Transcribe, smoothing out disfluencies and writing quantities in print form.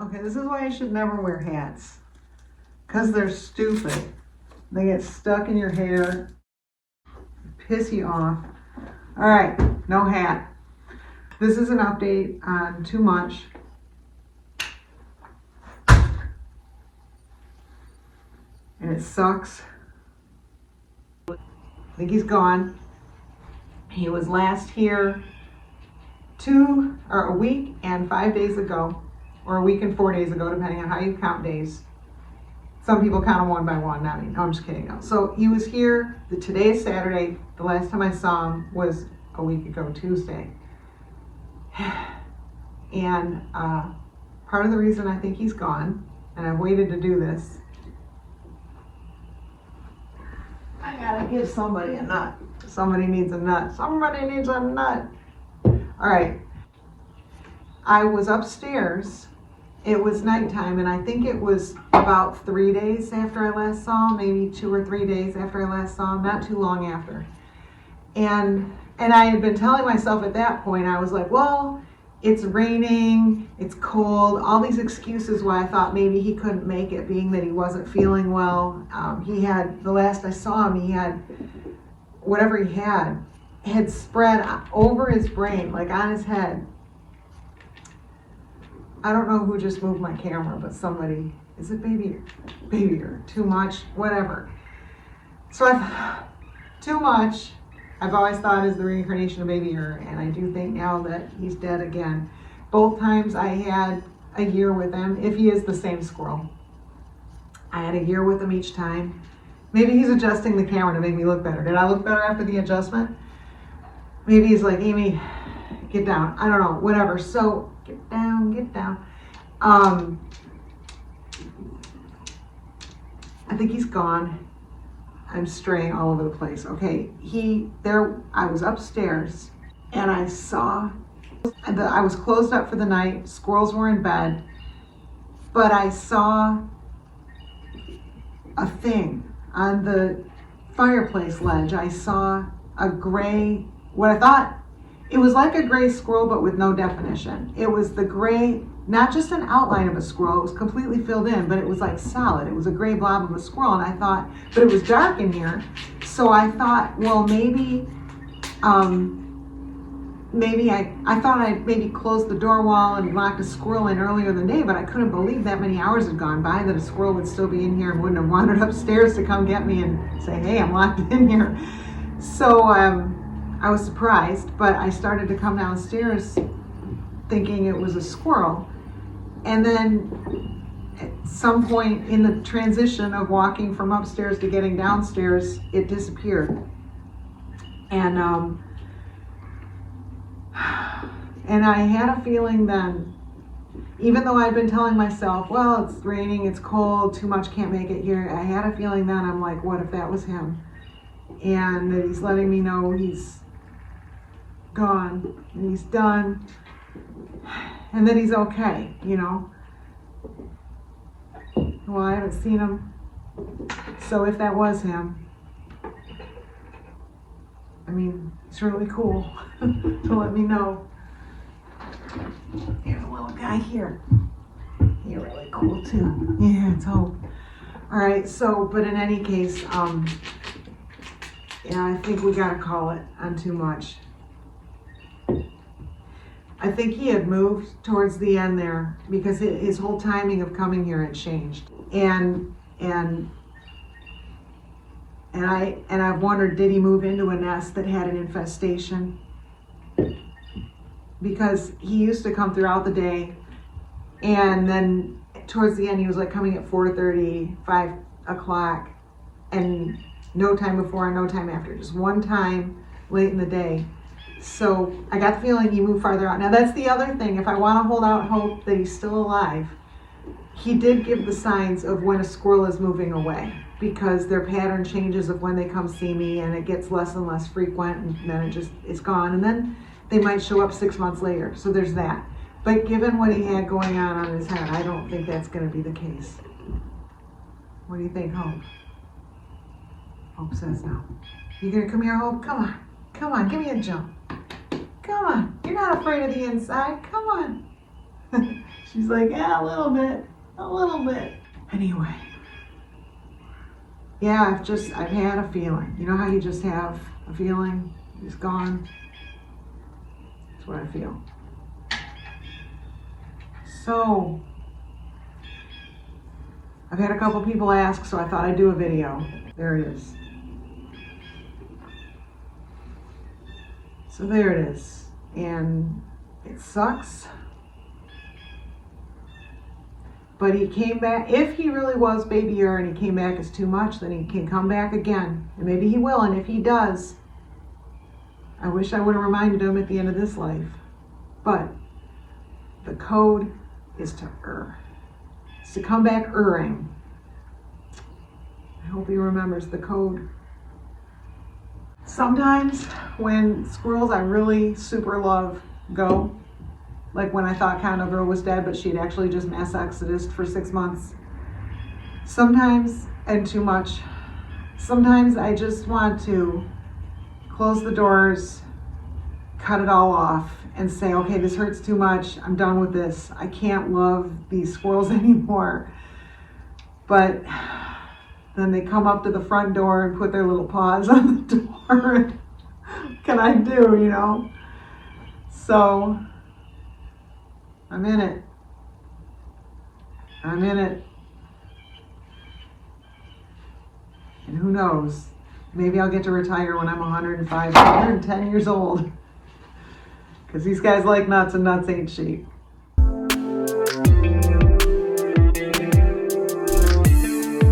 Okay, this is why you should never wear hats. Because they're stupid. They get stuck in your hair, piss you off. All right, no hat. This is an update on Too Much. And it sucks. I think he's gone. He was last here a week and 5 days ago, or a week and 4 days ago, depending on how you count days. Some people count them one by one, not me. No, I'm just kidding. No. So he was here, today is Saturday. The last time I saw him was a week ago, Tuesday. And part of the reason I think he's gone, and I've waited to do this, I gotta give somebody a nut. Somebody needs a nut. Somebody needs a nut. All right. I was upstairs. It was nighttime, and I think it was about 3 days after I last saw him, maybe 2 or 3 days after I last saw him, not too long after. And I had been telling myself at that point, I was like, well, it's raining, it's cold, all these excuses why I thought maybe he couldn't make it, being that he wasn't feeling well. He had, the last I saw him, he had, whatever he had spread over his brain, like on his head. I don't know who just moved my camera, but somebody, is it baby or Too Much, whatever. So Too Much, I've always thought is the reincarnation of Baby Ear, and I do think now that he's dead again. Both times I had a year with him, if he is the same squirrel. I had a year with him each time. Maybe he's adjusting the camera to make me look better. Did I look better after the adjustment? Maybe he's like, Amy, get down. I don't know, whatever. So get down, get down. I think he's gone. I'm straying all over the place. Okay, I was upstairs and I saw, I was closed up for the night, squirrels were in bed, but I saw a thing on the fireplace ledge. I saw a gray, what I thought, it was like a gray squirrel, but with no definition. It was the gray, not just an outline of a squirrel, it was completely filled in, but it was like solid. It was a gray blob of a squirrel, and I thought, but it was dark in here, so I thought, well, maybe I thought I'd maybe closed the door wall and locked a squirrel in earlier in the day, but I couldn't believe that many hours had gone by that a squirrel would still be in here and wouldn't have wandered upstairs to come get me and say, hey, I'm locked in here. So I was surprised, but I started to come downstairs thinking it was a squirrel. And then at some point in the transition of walking from upstairs to getting downstairs, it disappeared. And I had a feeling then, even though I'd been telling myself, well, it's raining, it's cold, Too Much, can't make it here, I had a feeling then, I'm like, what if that was him? And that he's letting me know he's gone, and he's done, and that he's okay, you know? Well, I haven't seen him, so if that was him, I mean, it's really cool to let me know. Here's a little guy here. You're really cool too. Yeah, it's Hope. All right, so, but in any case, yeah, I think we gotta call it on Too Much. I think he had moved towards the end there because his whole timing of coming here had changed. And I've wondered, did he move into a nest that had an infestation? Because he used to come throughout the day, and then towards the end he was like coming at 4:30, 5 o'clock, and no time before and no time after, just one time late in the day. So I got the feeling he moved farther out. Now that's the other thing, if I want to hold out hope that he's still alive, he did give the signs of when a squirrel is moving away, because their pattern changes of when they come see me, and it gets less and less frequent, and then it's gone, and then they might show up 6 months later. So there's that. But given what he had going on his head, I don't think that's going to be the case. What do you think, Hope? Hope says no. You gonna come here, Hope? Come on. Come on, give me a jump. Come on. You're not afraid of the inside. Come on. She's like, yeah, a little bit. Anyway. Yeah, I've had a feeling. You know how you just have a feeling? It's gone. That's what I feel. So, I've had a couple people ask, so I thought I'd do a video. There it is. So there it is. And it sucks. But he came back. If he really was Baby Ur and he came back as too much, then he can come back again. And maybe he will. And if he does, I wish I would have reminded him at the end of this life. But the code is to Ur. It's to come back Urring. I hope he remembers the code. Sometimes when squirrels I really super love go, like when I thought Conover was dead, but she'd actually just mass exodused for 6 months. Sometimes, and too much, sometimes I just want to close the doors, cut it all off, and say, okay, this hurts too much. I'm done with this. I can't love these squirrels anymore. But then they come up to the front door and put their little paws on the door. What can I do, you know? So, I'm in it. And who knows? Maybe I'll get to retire when I'm 105, 110 years old. Because these guys like nuts and nuts ain't cheap.